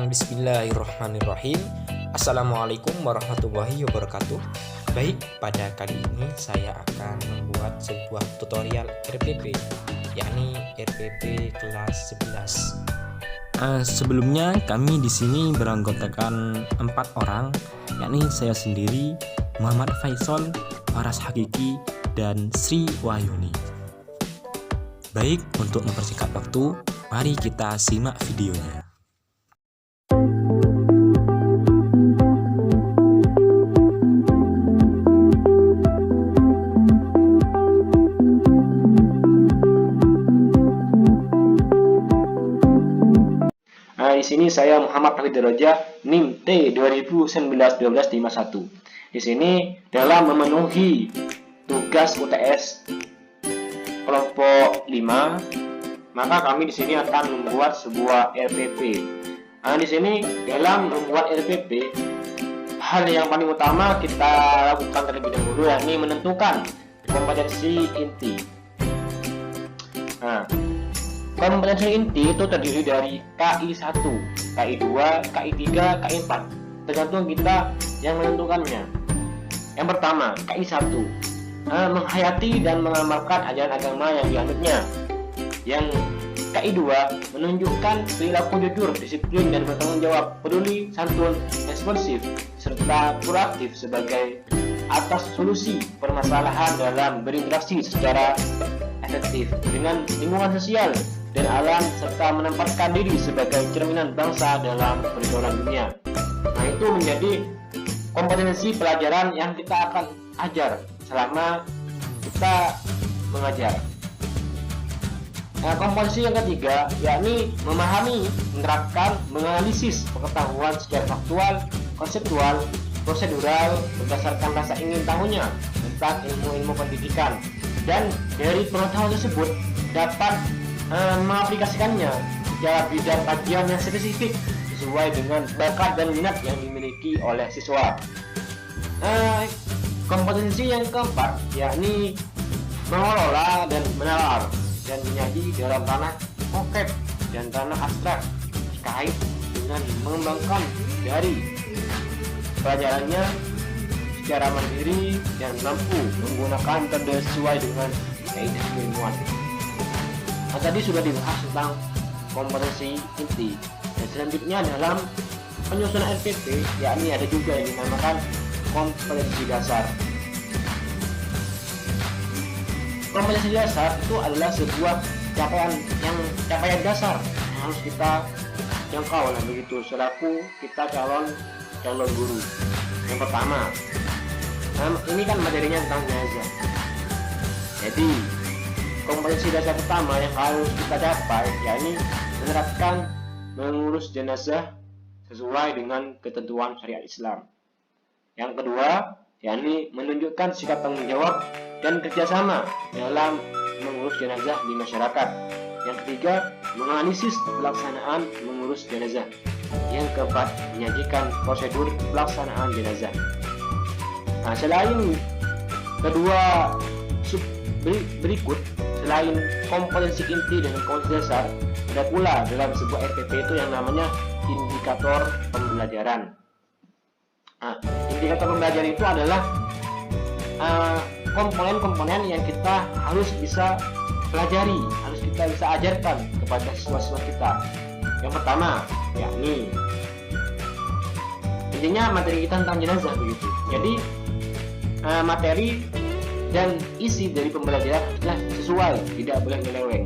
Bismillahirrahmanirrahim. Assalamualaikum warahmatullahi wabarakatuh. Baik, pada kali ini saya akan membuat sebuah tutorial RPP, yakni RPP kelas 11. Sebelumnya kami di sini beranggotakan 4 orang, yakni saya sendiri, Muhammad Faisal, Faras Hakiki, dan Sri Wahyuni. Baik, untuk mempersingkat waktu, mari kita simak videonya. Di sini saya Muhammad Hafidh Roja, NIM T 2019-1251. Di sini dalam memenuhi tugas UTS kelompok 5, maka kami di sini akan membuat sebuah RPP. Di sini dalam membuat RPP, hal yang paling utama kita lakukan terlebih dahulu yakni menentukan kompetensi inti. Kompetensi inti itu terdiri dari KI 1, KI 2, KI 3, KI 4, tergantung kita yang menentukannya. Yang pertama, KI 1, menghayati dan mengamalkan ajaran agama yang dianutnya. Yang KI 2, menunjukkan perilaku jujur, disiplin, dan bertanggung jawab, peduli, santun, responsif, serta proaktif sebagai atas solusi permasalahan dalam berinteraksi secara efektif dengan lingkungan sosial dan alam, serta menempatkan diri sebagai cerminan bangsa dalam pergaulan dunia. Itu menjadi kompetensi pelajaran yang kita akan ajar selama kita mengajar. Kompetensi yang ketiga yakni memahami, menerapkan, menganalisis pengetahuan secara faktual, konseptual, prosedural berdasarkan rasa ingin tahunya tentang ilmu-ilmu pendidikan, dan dari pengetahuan tersebut dapat mengaplikasikannya secara bidang kajian yang spesifik sesuai dengan bakat dan minat yang dimiliki oleh siswa. Kompetensi yang keempat yakni mengelola dan menalar dan menyaji dalam ranah konkret dan ranah abstrak terkait dengan mengembangkan dari pelajarannya secara mandiri dan mampu menggunakan metode sesuai dengan kaidah keilmuan. Tadi sudah dibahas tentang kompetensi inti, dan selanjutnya dalam penyusunan RPP yakni ada juga yang dinamakan kompetensi dasar. Kompetensi dasar itu adalah sebuah capaian dasar yang harus kita jangkau lah begitu selaku kita calon guru. Yang pertama, ini kan materinya tentang jenazah. Jadi kompetensi dasar pertama yang harus kita capai yakni menerapkan mengurus jenazah sesuai dengan ketentuan syariat Islam. Yang kedua yakni menunjukkan sikap tanggung jawab dan kerjasama dalam mengurus jenazah di masyarakat. Yang ketiga, menganalisis pelaksanaan mengurus jenazah. Yang keempat, menyajikan prosedur pelaksanaan jenazah. Selain kedua berikut, selain kompetensi inti dan kompetensi dasar, ada pula dalam sebuah RPP itu yang namanya indikator pembelajaran. Indikator pembelajaran itu adalah komponen-komponen yang kita harus bisa pelajari, harus kita bisa ajarkan kepada siswa-siswa kita. Yang pertama, yakni intinya materi kita tentang jenazah begitu. Jadi materi dan isi dari pembelajaran haruslah sesuai, tidak boleh nyeleweng.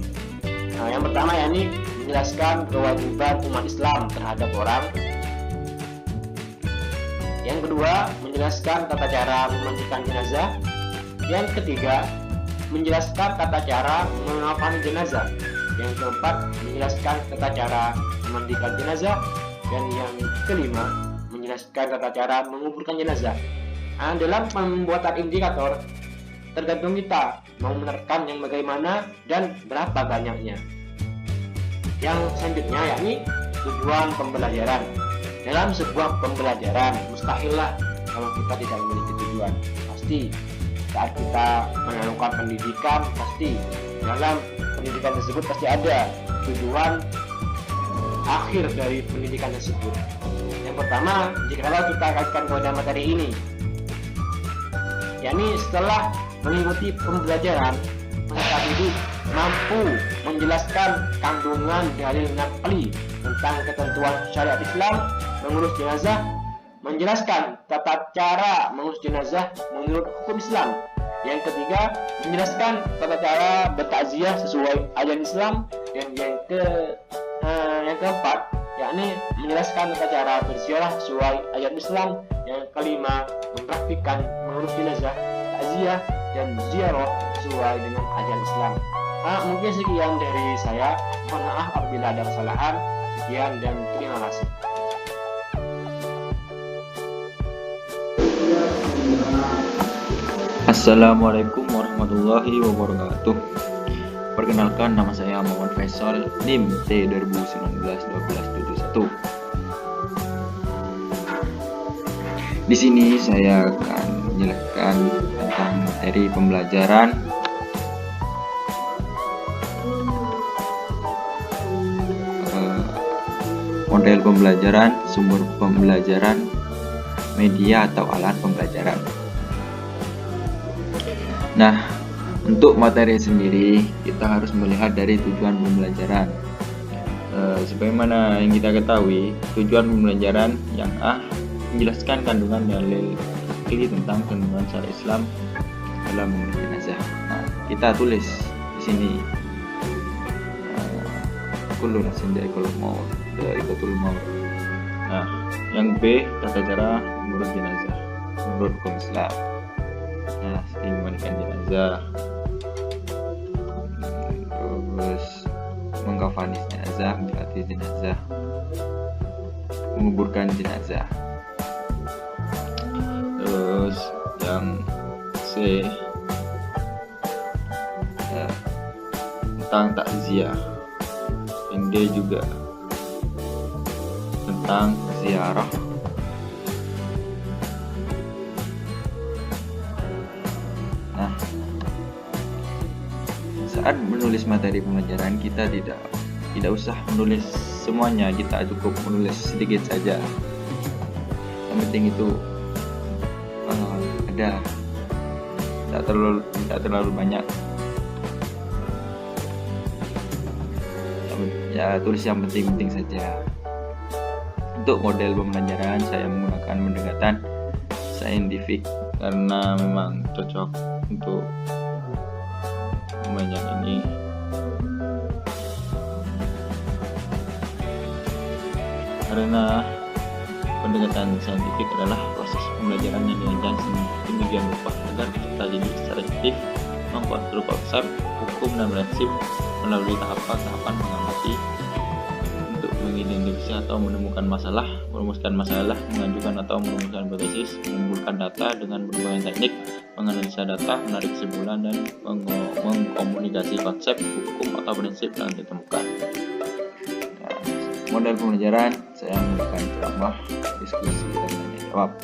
Yang pertama yakni menjelaskan kewajiban umat Islam terhadap orang. Yang kedua, menjelaskan tata cara memandikan jenazah. Yang ketiga, menjelaskan tata cara mengafani jenazah. Yang keempat, menjelaskan tata cara memandikan jenazah. Dan yang kelima, menjelaskan tata cara menguburkan jenazah. Dalam pembuatan indikator, tergantung kita mau menerapkan yang bagaimana dan berapa banyaknya. Yang selanjutnya yakni tujuan pembelajaran. Dalam sebuah pembelajaran mustahillah kalau kita tidak memiliki tujuan. Pasti saat kita melakukan pendidikan, pasti dalam pendidikan tersebut pasti ada tujuan akhir dari pendidikan tersebut. Yang pertama, jikalau kita kaitkan pada materi ini, yakni setelah mengikuti pembelajaran, peserta didik mampu menjelaskan kandungan dalil naqli tentang ketentuan syariat Islam mengurus jenazah, menjelaskan tata cara mengurus jenazah menurut hukum Islam. Yang ketiga, menjelaskan tata cara bertakziah sesuai ajaran Islam. Dan yang keempat, yakni menjelaskan tata cara berziarah sesuai ajaran Islam. Yang kelima, mempraktikkan mengurus jenazah, takziah dan ziarah sesuai dengan ajaran Islam. Mungkin sekian dari saya. Mohon maaf apabila ada kesalahan. Sekian dan terima kasih. Assalamualaikum warahmatullahi wabarakatuh. Perkenalkan, nama saya Muhammad Faisal, NIM T 2019-1271. Di sini saya akan menjelaskan tentang materi pembelajaran model pembelajaran, sumber pembelajaran, media atau alat pembelajaran. Nah, untuk materi sendiri kita harus melihat dari tujuan pembelajaran. Sebagaimana yang kita ketahui, tujuan pembelajaran yang A, menjelaskan kandungan dalil naqli tentang kandungan syariat Islam dalam mengurus jenazah. Nah, kita tulis di sini kullu nafsin dha'iqatul maut. Nah, yang B, tata cara mengurus jenazah menurut hukum Islam. Nah, memandikan jenazah, terus mengkafani jenazah, menyolati jenazah, menguburkan jenazah. Terus yang C, tentang takziah. Yang D juga tentang ziarah. Nah, saat menulis materi pembelajaran kita tidak usah menulis semuanya, kita cukup menulis sedikit saja. Yang penting itu ada, tidak terlalu banyak. Ya, tulis yang penting-penting saja. Untuk model pembelajaran saya menggunakan pendekatan saintifik karena memang cocok untuk pembelajaran ini. Karena pendekatan saintifik adalah proses pembelajaran yang dirancang sedemikian rupa agar peserta didik secara aktif mengkonstruksi konsep, hukum dan prinsip melalui tahapan-tahapan mengamati untuk mengidentifikasi atau menemukan masalah, merumuskan masalah, mengajukan atau merumuskan hipotesis, mengumpulkan data dengan berbagai teknik, menganalisa data, menarik kesimpulan dan mengkomunikasi konsep, hukum atau prinsip yang ditemukan. Nah, model pembelajaran saya menggunakan ceramah, diskusi dan tanya jawab.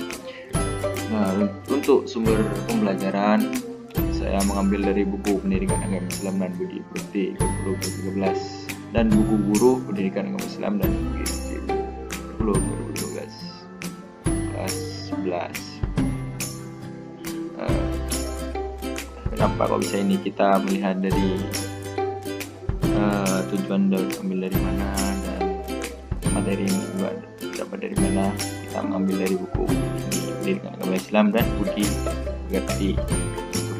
Nah, untuk sumber pembelajaran saya mengambil dari buku Pendidikan Agama Islam dan Budi Pekerti 2013 dan buku Guru Pendidikan Agama Islam dan Budi Pekerti 2012 kelas 11. Kenapa kok bisa ini? Kita melihat dari tujuan ambil dari mana dan materi ini juga dapat dari mana. Kita mengambil dari buku Pendidikan Agama Islam dan Budi Pekerti dan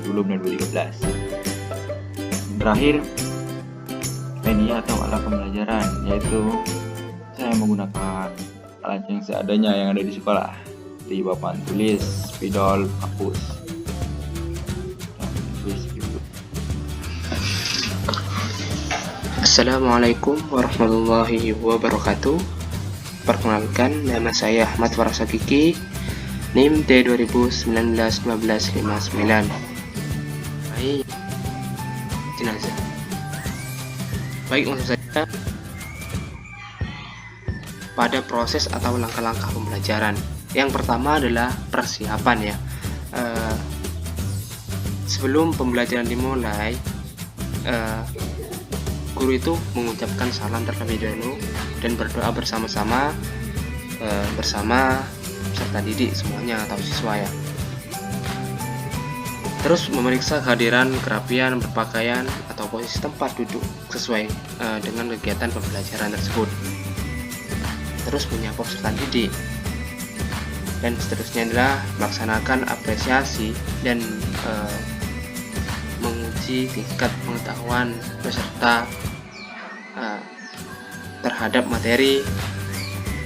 2013. Terakhir, media atau alat pembelajaran, yaitu saya menggunakan alat yang seadanya yang ada di sekolah, di papan tulis, spidol, hapus. Assalamualaikum warahmatullahi wabarakatuh. Perkenalkan, nama saya Ahmad Farasa Kiki, NIM T 2019-1259. Jenazah. Baik, langsung saja pada proses atau langkah-langkah pembelajaran. Yang pertama adalah persiapan ya. Sebelum pembelajaran dimulai, guru itu mengucapkan salam terlebih dahulu dan berdoa bersama-sama bersama peserta didik semuanya atau siswa ya. Terus memeriksa kehadiran, kerapian, berpakaian, atau posisi tempat duduk sesuai dengan kegiatan pembelajaran tersebut. Terus menyapa peserta didik. Dan seterusnya adalah melaksanakan apresiasi dan menguji tingkat pengetahuan peserta terhadap materi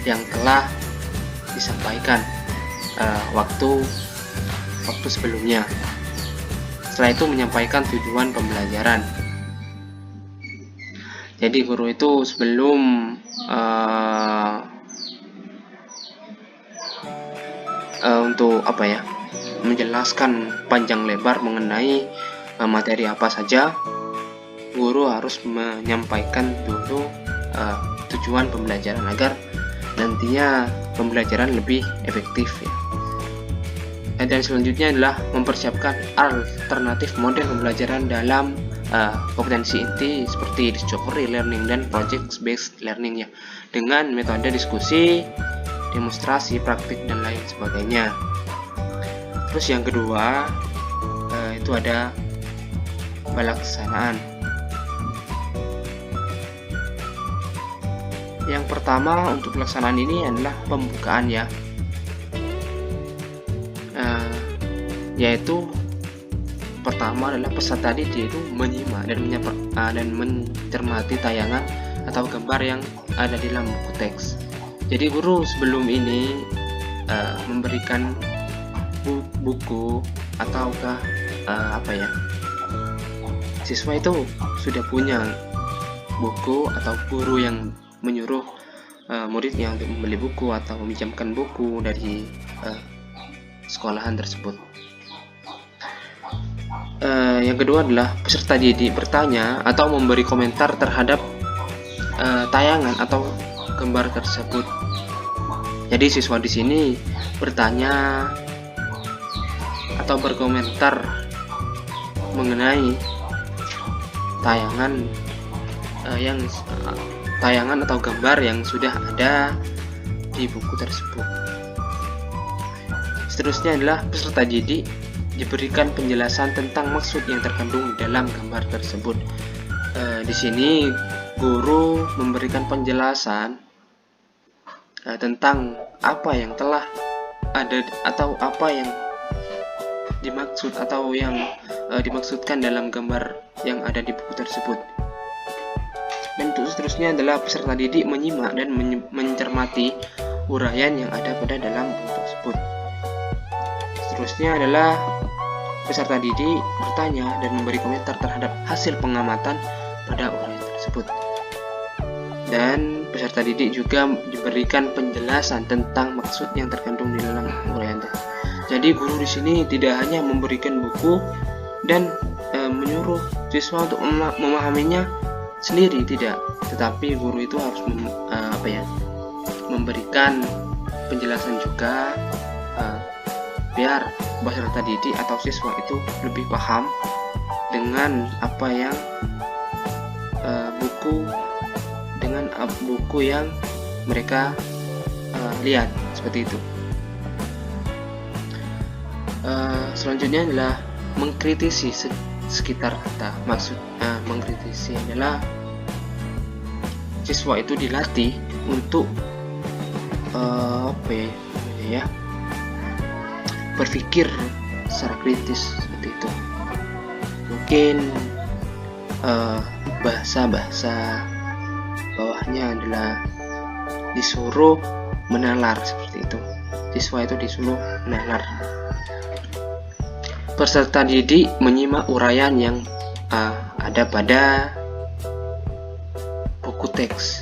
yang telah disampaikan waktu sebelumnya. Setelah itu menyampaikan tujuan pembelajaran. Jadi guru itu sebelum untuk menjelaskan panjang lebar mengenai materi apa saja, guru harus menyampaikan dulu tujuan pembelajaran agar nantinya pembelajaran lebih efektif ya. Dan selanjutnya adalah mempersiapkan alternatif model pembelajaran dalam kompetensi inti seperti discovery learning dan project based learning ya, dengan metode diskusi, demonstrasi, praktik dan lain sebagainya. Terus yang kedua itu ada pelaksanaan. Yang pertama untuk pelaksanaan ini adalah pembukaan ya, yaitu pertama adalah peserta didik itu menyimak dan mencermati tayangan atau gambar yang ada di dalam buku teks. Jadi guru sebelum ini memberikan buku ataukah siswa itu sudah punya buku atau guru yang menyuruh muridnya untuk membeli buku atau meminjamkan buku dari sekolahan tersebut. Yang kedua adalah peserta didik bertanya atau memberi komentar terhadap tayangan atau gambar tersebut. Jadi siswa di sini bertanya atau berkomentar mengenai tayangan atau gambar yang sudah ada di buku tersebut. Seterusnya adalah peserta didik diberikan penjelasan tentang maksud yang terkandung dalam gambar tersebut. Di sini guru memberikan penjelasan tentang apa yang telah ada atau apa yang dimaksud atau yang dimaksudkan dalam gambar yang ada di buku tersebut. Dan untuk seterusnya adalah peserta didik menyimak dan mencermati uraian yang ada pada dalam buku tersebut. Seterusnya adalah peserta didik bertanya dan memberi komentar terhadap hasil pengamatan pada uraian tersebut. Dan peserta didik juga diberikan penjelasan tentang maksud yang terkandung di dalam uraian tersebut. Jadi guru di sini tidak hanya memberikan buku dan menyuruh siswa untuk memahaminya sendiri, tidak, tetapi guru itu harus memberikan penjelasan juga biar peserta didik atau siswa itu lebih paham dengan apa yang buku yang mereka lihat, seperti itu. Selanjutnya adalah mengkritisi sekitar kita. Mengkritisi adalah siswa itu dilatih untuk berpikir secara kritis, seperti itu. Mungkin bahasa bawahnya adalah disuruh menalar, seperti itu. Siswa itu disuruh menalar. Peserta didik menyimak uraian yang ada pada buku teks.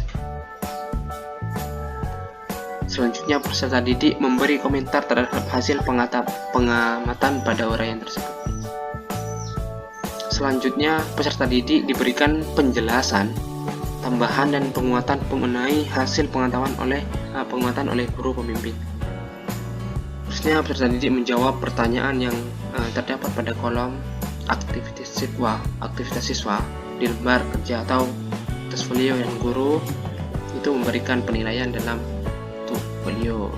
Selanjutnya peserta didik memberi komentar terhadap hasil pengamatan pada uraian tersebut. Selanjutnya peserta didik diberikan penjelasan, tambahan dan penguatan mengenai hasil pengamatan oleh guru pembimbing. Terusnya peserta didik menjawab pertanyaan yang terdapat pada kolom aktivitas siswa di lembar kerja atau atas folio yang guru itu memberikan penilaian dalam bentuk folio.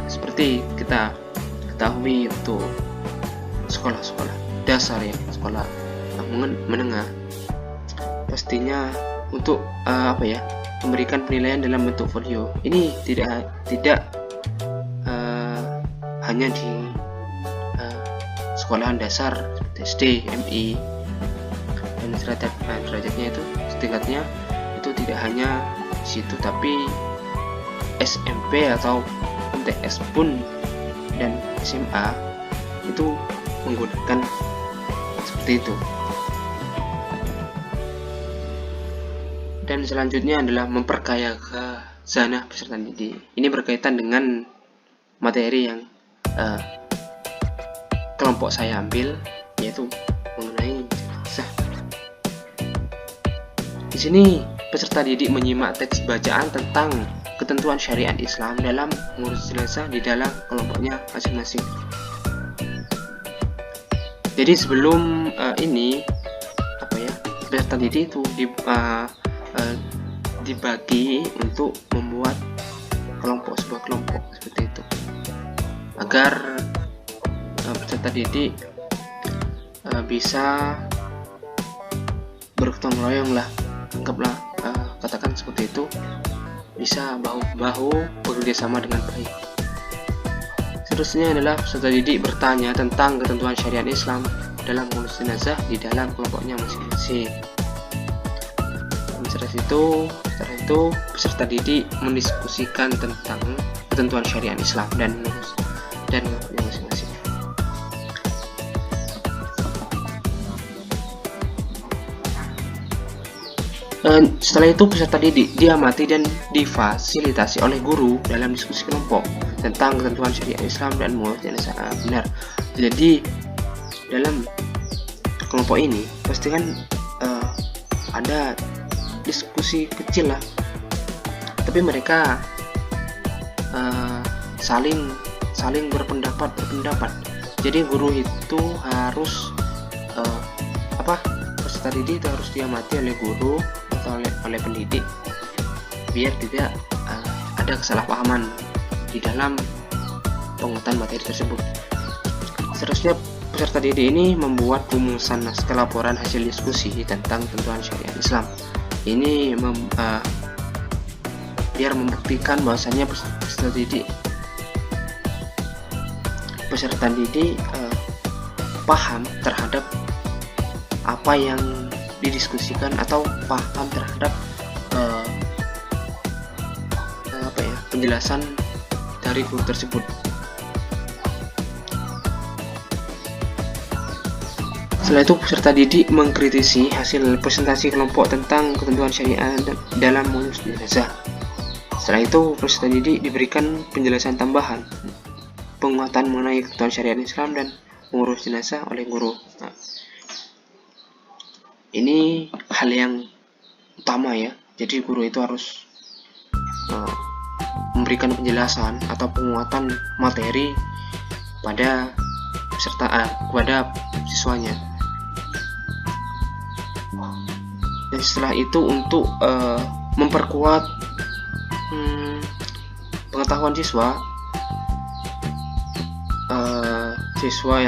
Seperti kita ketahui untuk sekolah-sekolah dasar ya, sekolah menengah, pastinya untuk memberikan penilaian dalam bentuk folio. Ini tidak hanya di sekolahan dasar seperti SD, MI, dan derajatnya itu setingkatnya itu tidak hanya di situ, tapi SMP atau MTS pun dan SMA itu menggunakan seperti itu. Dan selanjutnya adalah memperkaya khazanah peserta didik. Ini berkaitan dengan materi yang kelompok saya ambil, yaitu mengenai jenazah. Di sini peserta didik menyimak teks bacaan tentang ketentuan syariat Islam dalam mengurus jenazah di dalam kelompoknya masing-masing. Jadi sebelum ini peserta didik itu dibagi untuk membuat sebuah kelompok seperti itu, agar peserta didik bisa bergotong royong lah, anggaplah katakan seperti itu, bisa bahu-bahu bekerja sama dengan baik. Seterusnya adalah peserta didik bertanya tentang ketentuan syariat Islam dalam mengurus jenazah di dalam kelompoknya masing-masing. Setelah itu peserta didik mendiskusikan tentang ketentuan syariat Islam dan kelompoknya masing-masing. Setelah itu peserta didik diamati dan difasilitasi oleh guru dalam diskusi kelompok tentang ketentuan syariat Islam dan mengurus jenazah. Benar. Jadi dalam kelompok ini pasti kan ada diskusi kecil lah, tapi mereka saling berpendapat. Jadi guru itu harus peserta didik itu harus diamati oleh guru atau oleh pendidik, biar tidak ada kesalahpahaman di dalam penguatan materi tersebut. Seterusnya peserta didik ini membuat rumusan naskah laporan hasil diskusi tentang ketentuan syariat Islam. Ini biar membuktikan bahwasanya peserta didik paham terhadap apa yang didiskusikan atau paham terhadap penjelasan dari guru tersebut. Setelah itu peserta didik mengkritisi hasil presentasi kelompok tentang ketentuan syariat dalam mengurus jenazah. Setelah itu peserta didik diberikan penjelasan tambahan penguatan mengenai ketentuan syariat Islam dan mengurus jenazah oleh guru. Ini hal yang utama ya. Jadi guru itu harus memberikan penjelasan atau penguatan materi pada kepada siswanya. Dan setelah itu untuk memperkuat pengetahuan siswa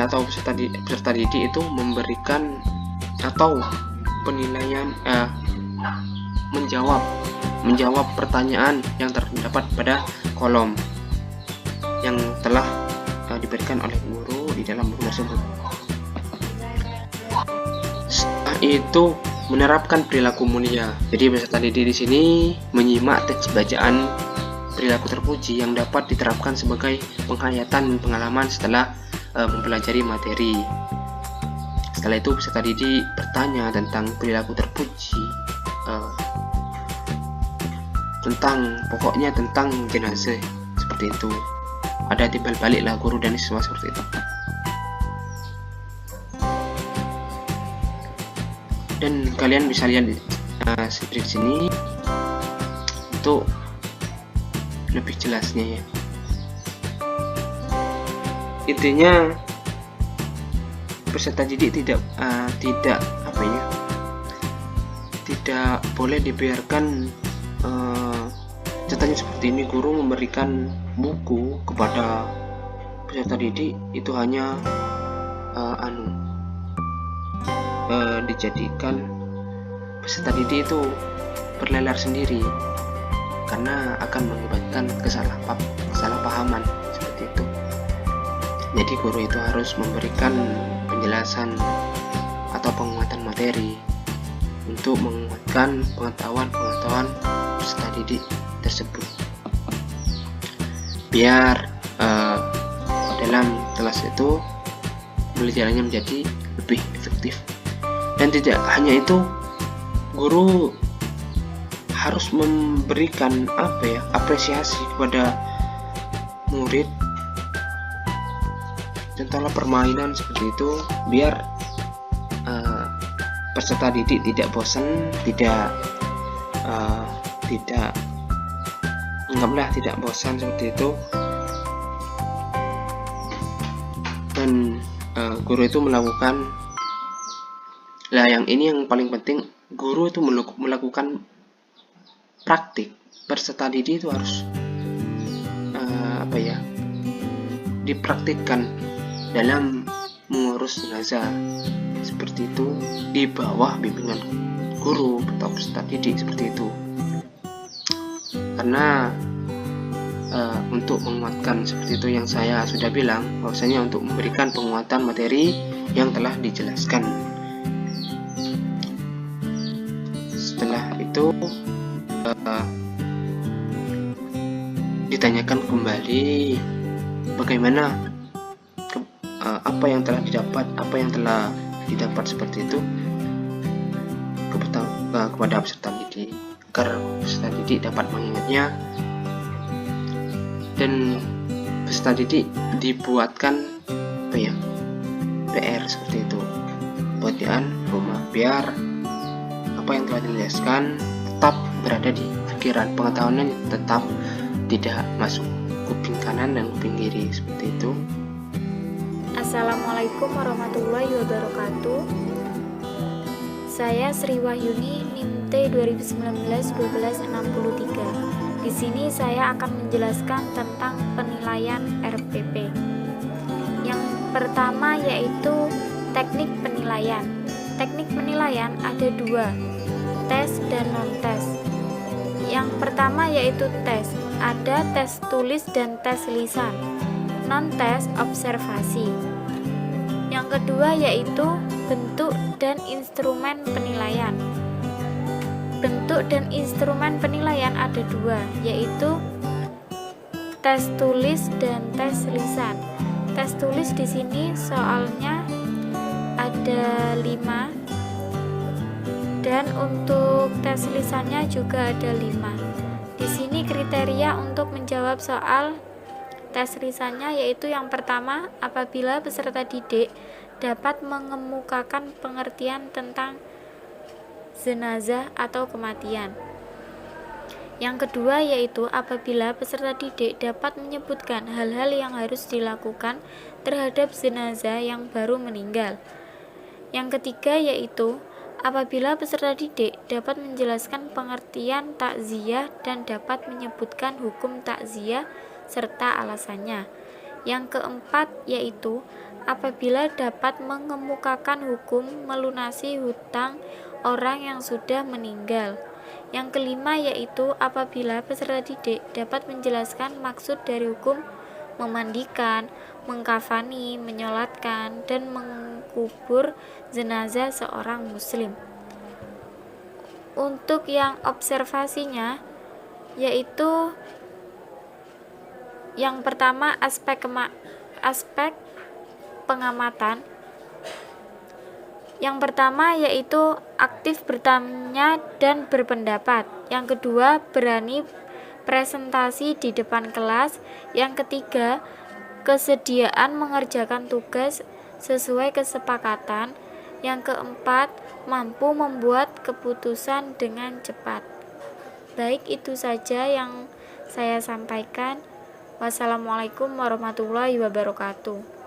atau peserta didik itu memberikan atau penilaian menjawab pertanyaan yang terdapat pada kolom yang telah diberikan oleh guru di dalam buku tersebut. Setelah itu menerapkan perilaku mulia. Jadi peserta didik di sini menyimak teks bacaan perilaku terpuji yang dapat diterapkan sebagai penghayatan pengalaman setelah mempelajari materi. Setelah itu peserta didik bertanya tentang perilaku terpuji, tentang jenazah seperti itu. Ada timbal balik lah guru dan siswa seperti itu. Dan kalian bisa lihat seperti sini untuk lebih jelasnya ya. Intinya peserta didik tidak tidak boleh dibiarkan contohnya seperti ini, guru memberikan buku kepada peserta didik itu hanya dijadikan peserta didik itu berlelar sendiri, karena akan mengakibatkan kesalahpahaman seperti itu. Jadi guru itu harus memberikan penjelasan atau penguatan materi untuk menguatkan pengetahuan peserta didik tersebut, biar dalam kelas itu pembelajarannya menjadi lebih efektif. Dan tidak hanya itu, guru harus memberikan apresiasi kepada murid, contohnya permainan seperti itu, biar peserta didik tidak bosan, tidak bosan seperti itu. Dan guru itu melakukan yang paling penting, guru itu melakukan praktik. Peserta didik itu harus dipraktikkan dalam mengurus jenazah seperti itu di bawah bimbingan guru atau peserta didik seperti itu. Karena untuk menguatkan seperti itu, yang saya sudah bilang bahwasanya untuk memberikan penguatan materi yang telah dijelaskan. Setelah itu ditanyakan kembali bagaimana apa yang telah didapat seperti itu kepada peserta didik, agar peserta didik dapat mengingatnya, dan peserta didik dibuatkan PR seperti itu, buatan rumah, biar apa yang telah dijelaskan tetap berada di pikiran, pengetahuannya tetap tidak masuk kuping kanan dan kuping kiri seperti itu. Assalamualaikum warahmatullahi wabarakatuh. Saya Sri Wahyuni, NIM T 2019-1263. Di sini saya akan menjelaskan tentang penilaian RPP. Yang pertama yaitu teknik penilaian. Teknik penilaian ada dua, tes dan non-tes. Yang pertama yaitu tes. Ada tes tulis dan tes lisan. Non-tes observasi. Yang kedua yaitu bentuk dan instrumen penilaian. Bentuk dan instrumen penilaian ada dua, yaitu tes tulis dan tes lisan. Tes tulis di sini soalnya ada 5, dan untuk tes lisannya juga ada 5. Di sini kriteria untuk menjawab soal tes lisannya yaitu yang pertama, apabila peserta didik dapat mengemukakan pengertian tentang jenazah atau kematian. Yang kedua yaitu apabila peserta didik dapat menyebutkan hal-hal yang harus dilakukan terhadap jenazah yang baru meninggal. Yang ketiga yaitu apabila peserta didik dapat menjelaskan pengertian takziah dan dapat menyebutkan hukum takziah serta alasannya. Yang keempat yaitu apabila dapat mengemukakan hukum melunasi hutang orang yang sudah meninggal. Yang kelima yaitu apabila peserta didik dapat menjelaskan maksud dari hukum memandikan, mengkafani, menyolatkan, dan mengkubur jenazah seorang muslim. Untuk yang observasinya yaitu yang pertama aspek pengamatan. Yang pertama yaitu aktif bertanya dan berpendapat. Yang kedua berani presentasi di depan kelas. Yang ketiga kesediaan mengerjakan tugas sesuai kesepakatan. Yang keempat mampu membuat keputusan dengan cepat. Baik, itu saja yang saya sampaikan. Wassalamualaikum warahmatullahi wabarakatuh.